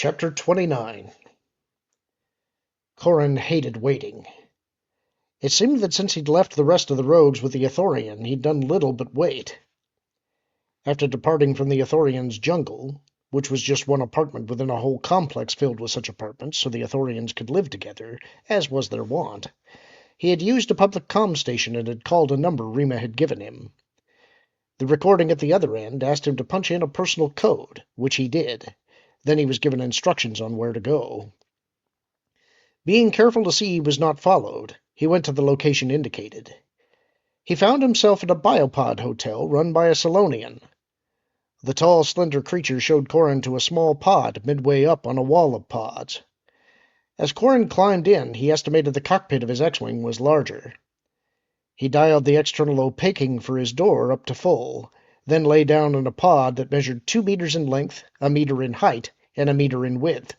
Chapter 29. Corran hated waiting. It seemed that since he'd left the rest of the rogues with the Ithorian, he'd done little but wait. After departing from the Ithorian's jungle, which was just one apartment within a whole complex filled with such apartments so the Ithorians could live together, as was their wont, he had used a public comm station and had called a number Rima had given him. The recording at the other end asked him to punch in a personal code, which he did. Then he was given instructions on where to go. Being careful to see he was not followed, he went to the location indicated. He found himself at a biopod hotel run by a Solonian. The tall, slender creature showed Corran to a small pod midway up on a wall of pods. As Corran climbed in, he estimated the cockpit of his X-Wing was larger. He dialed the external opaquing for his door up to full, then lay down in a pod that measured 2 meters in length, a meter in height, and a meter in width.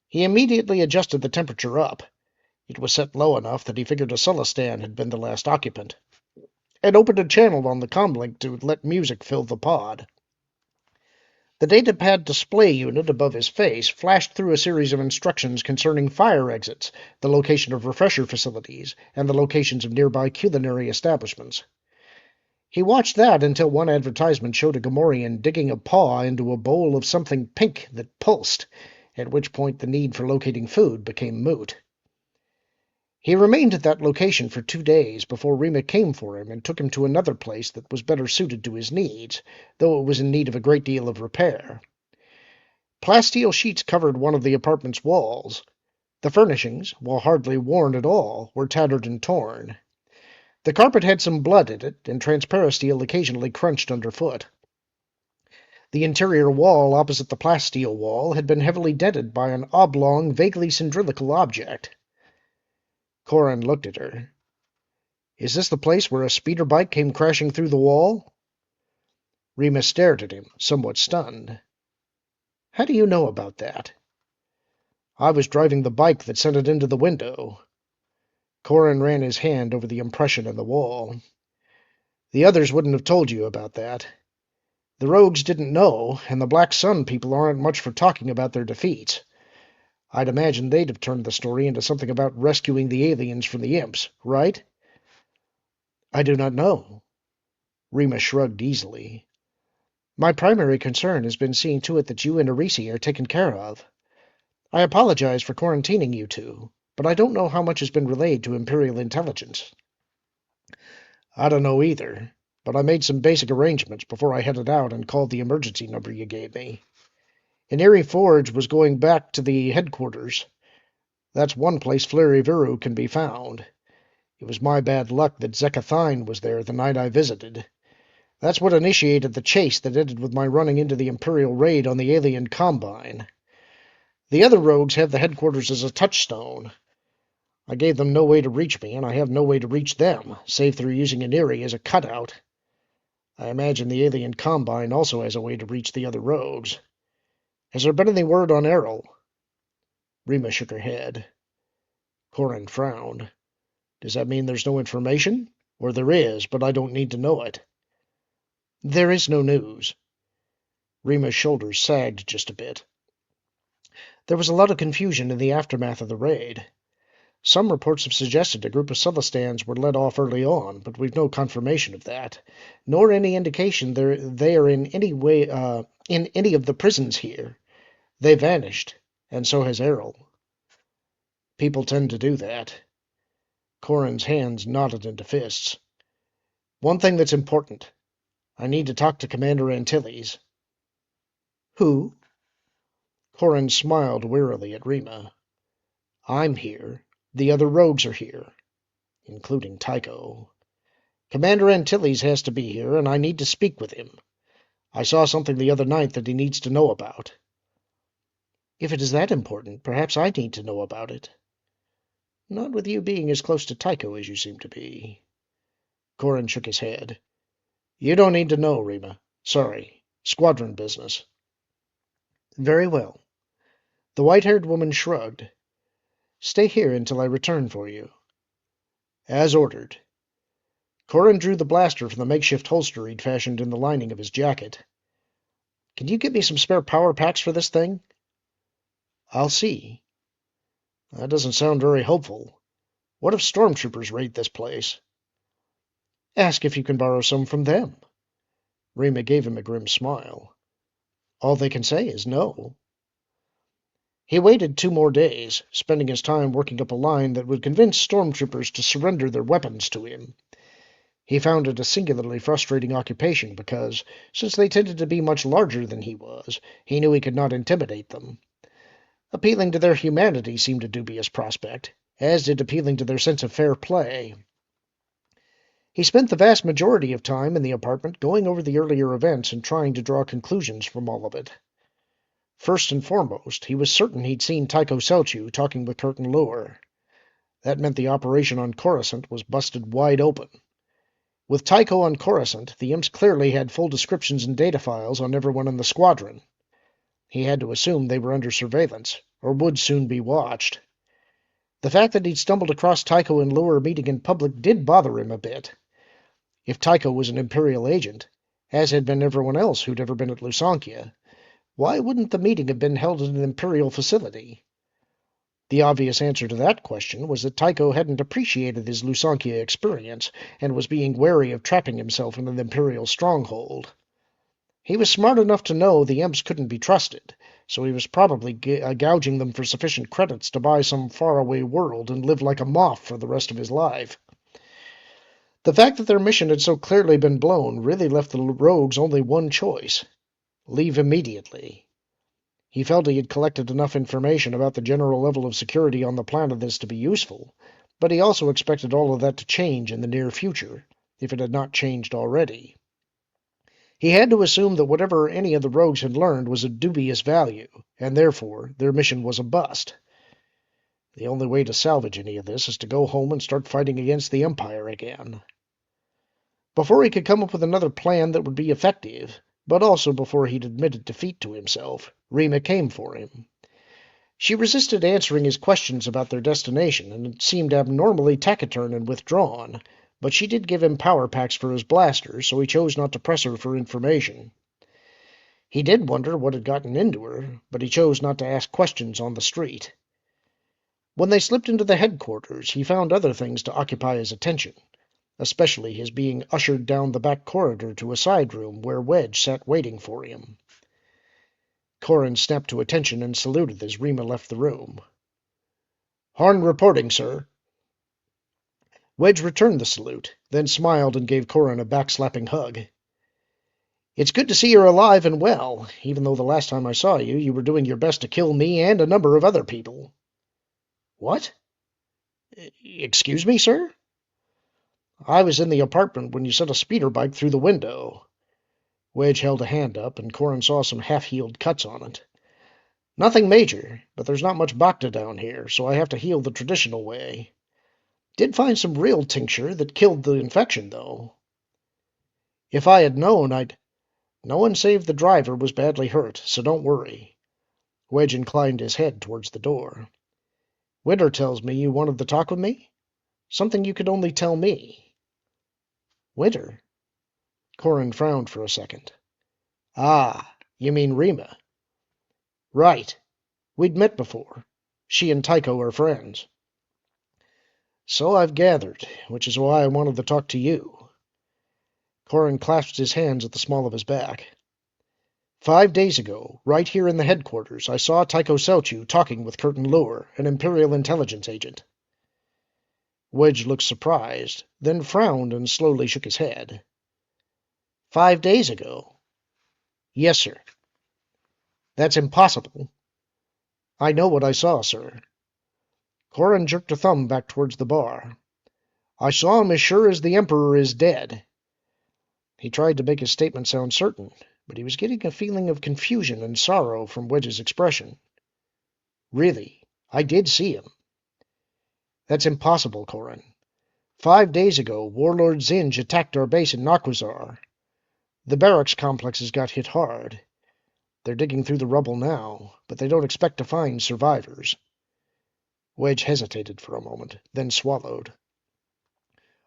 He immediately adjusted the temperature up. It was set low enough that he figured a Sulistan had been the last occupant, and opened a channel on the comlink to let music fill the pod. The datapad display unit above his face flashed through a series of instructions concerning fire exits, the location of refresher facilities, and the locations of nearby culinary establishments. He watched that until one advertisement showed a Gamorrean digging a paw into a bowl of something pink that pulsed, at which point the need for locating food became moot. He remained at that location for 2 days before Rima came for him and took him to another place that was better suited to his needs, though it was in need of a great deal of repair. Plasteel sheets covered one of the apartment's walls. The furnishings, while hardly worn at all, were tattered and torn. The carpet had some blood in it, and transparasteel occasionally crunched underfoot. The interior wall opposite the plasteel wall had been heavily dented by an oblong, vaguely cylindrical object. Corran looked at her. "Is this the place where a speeder bike came crashing through the wall?" Rima stared at him, somewhat stunned. "How do you know about that?" "I was driving the bike that sent it into the window." Corran ran his hand over the impression in the wall. "The others wouldn't have told you about that. The rogues didn't know, and the Black Sun people aren't much for talking about their defeats. I'd imagine they'd have turned the story into something about rescuing the aliens from the imps, right?" "I do not know." Rima shrugged easily. "My primary concern has been seeing to it that you and Arisi are taken care of. I apologize for quarantining you two, but I don't know how much has been relayed to Imperial intelligence." "I don't know either, but I made some basic arrangements before I headed out and called the emergency number you gave me. Iniri Forge was going back to the headquarters. That's one place Fleury Viru can be found. It was my bad luck that Zekathine was there the night I visited. That's what initiated the chase that ended with my running into the Imperial raid on the alien Combine. The other rogues have the headquarters as a touchstone. I gave them no way to reach me, and I have no way to reach them, save through using Iniri as a cutout. I imagine the alien Combine also has a way to reach the other rogues. Has there been any word on Errol?" Rima shook her head. Corran frowned. "Does that mean there's no information? Or there is, but I don't need to know it?" "There is no news." Rima's shoulders sagged just a bit. "There was a lot of confusion in the aftermath of the raid. Some reports have suggested a group of Sulistans were let off early on, but we've no confirmation of that, nor any indication they are in any way in any of the prisons here. They vanished, and so has Errol." "People tend to do that." Corran's hands knotted into fists. "One thing that's important. I need to talk to Commander Antilles." "Who?" Corran smiled wearily at Rima. "I'm here. The other rogues are here, including Tycho. Commander Antilles has to be here, and I need to speak with him. I saw something the other night that he needs to know about." "If it is that important, perhaps I need to know about it." "Not with you being as close to Tycho as you seem to be." Corran shook his head. "You don't need to know, Rima. Sorry. Squadron business." "Very well." The white-haired woman shrugged. "Stay here until I return for you." "As ordered." Corran drew the blaster from the makeshift holster he'd fashioned in the lining of his jacket. "Can you get me some spare power packs for this thing?" I'll see. That doesn't sound very hopeful. What if stormtroopers raid this place? Ask if you can borrow some from them. Rima gave him a grim smile. All they can say is no. He waited 2 more days, spending his time working up a line that would convince stormtroopers to surrender their weapons to him. He found it a singularly frustrating occupation because, since they tended to be much larger than he was, he knew he could not intimidate them. Appealing to their humanity seemed a dubious prospect, as did appealing to their sense of fair play. He spent the vast majority of time in the apartment going over the earlier events and trying to draw conclusions from all of it. First and foremost, he was certain he'd seen Tycho Celchu talking with Curtin Lure. That meant the operation on Coruscant was busted wide open. With Tycho on Coruscant, the imps clearly had full descriptions and data files on everyone in the squadron. He had to assume they were under surveillance, or would soon be watched. The fact that he'd stumbled across Tycho and Lure meeting in public did bother him a bit. If Tycho was an Imperial agent, as had been everyone else who'd ever been at Lusankia, why wouldn't the meeting have been held in an Imperial facility? The obvious answer to that question was that Tycho hadn't appreciated his Lusankia experience and was being wary of trapping himself in an Imperial stronghold. He was smart enough to know the imps couldn't be trusted, so he was probably gouging them for sufficient credits to buy some faraway world and live like a moth for the rest of his life. The fact that their mission had so clearly been blown really left the rogues only one choice: leave immediately. He felt he had collected enough information about the general level of security on the planet as to be useful, but he also expected all of that to change in the near future, if it had not changed already. He had to assume that whatever any of the rogues had learned was of dubious value, and therefore their mission was a bust. The only way to salvage any of this is to go home and start fighting against the Empire again. Before he could come up with another plan that would be effective, but also before he'd admitted defeat to himself, Rima came for him. She resisted answering his questions about their destination and seemed abnormally taciturn and withdrawn, but she did give him power packs for his blasters, so he chose not to press her for information. He did wonder what had gotten into her, but he chose not to ask questions on the street. When they slipped into the headquarters, he found other things to occupy his attention, especially his being ushered down the back corridor to a side room where Wedge sat waiting for him. Corran snapped to attention and saluted as Rima left the room. "Harn reporting, sir." Wedge returned the salute, then smiled and gave Corran a backslapping hug. "It's good to see you're alive and well, even though the last time I saw you, you were doing your best to kill me and a number of other people." "What? Excuse me, sir?" "I was in the apartment when you sent a speeder bike through the window." Wedge held a hand up, and Corran saw some half-healed cuts on it. "Nothing major, but there's not much Bacta down here, so I have to heal the traditional way. Did find some real tincture that killed the infection, though. If I had known, I'd... No one save the driver was badly hurt, so don't worry." Wedge inclined his head towards the door. "Winter tells me you wanted to talk with me? Something you could only tell me." "Winter?" Corran frowned for a second. "Ah, you mean Rima." "Right. We'd met before. She and Tycho are friends." "So I've gathered, which is why I wanted to talk to you." Corran clasped his hands at the small of his back. 5 days ago, right here in the headquarters, I saw Tycho Celchu talking with Curtin Lure, an Imperial intelligence agent." Wedge looked surprised, then frowned and slowly shook his head. 5 days ago?" "Yes, sir." "That's impossible." "I know what I saw, sir." Corran jerked a thumb back towards the bar. "I saw him as sure as the Emperor is dead." He tried to make his statement sound certain, but he was getting a feeling of confusion and sorrow from Wedge's expression. "Really, I did see him." "That's impossible, Corran. 5 days ago, Warlord Zinj attacked our base in Nakwazar. The barracks complexes got hit hard. They're digging through the rubble now, but they don't expect to find survivors." Wedge hesitated for a moment, then swallowed.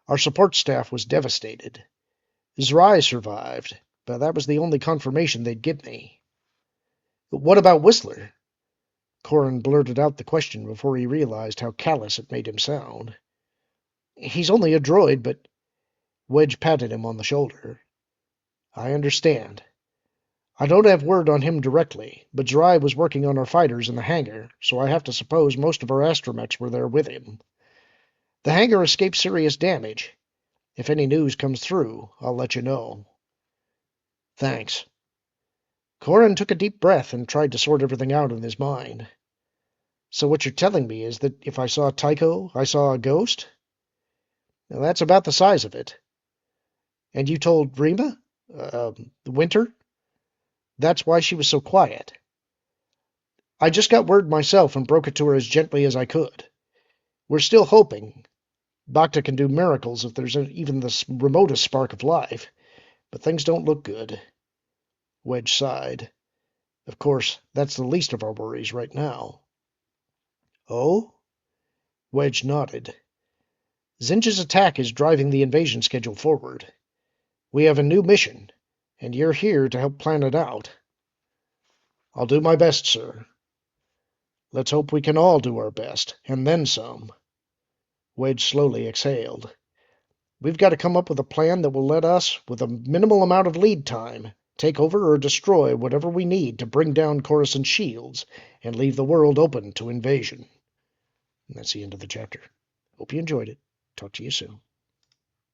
"Our support staff was devastated. Zrai survived, but that was the only confirmation they'd give me." "What about Whistler?" Corran blurted out the question before he realized how callous it made him sound. He's only a droid, but... Wedge patted him on the shoulder. I understand. I don't have word on him directly, but Zrai was working on our fighters in the hangar, so I have to suppose most of our astromechs were there with him. The hangar escaped serious damage. If any news comes through, I'll let you know. Thanks. Corran took a deep breath and tried to sort everything out in his mind. So what you're telling me is that if I saw Tycho, I saw a ghost? Now, that's about the size of it. And you told Rima? Winter? That's why she was so quiet. I just got word myself and broke it to her as gently as I could. We're still hoping. Bacta can do miracles if there's even the remotest spark of life, but things don't look good. Wedge sighed. Of course, that's the least of our worries right now. Oh? Wedge nodded. Zinj's attack is driving the invasion schedule forward. We have a new mission, and you're here to help plan it out. I'll do my best, sir. Let's hope we can all do our best, and then some. Wedge slowly exhaled. We've got to come up with a plan that will let us, with a minimal amount of lead time, take over or destroy whatever we need to bring down Coruscant's shields and leave the world open to invasion. And that's the end of the chapter. Hope you enjoyed it. Talk to you soon.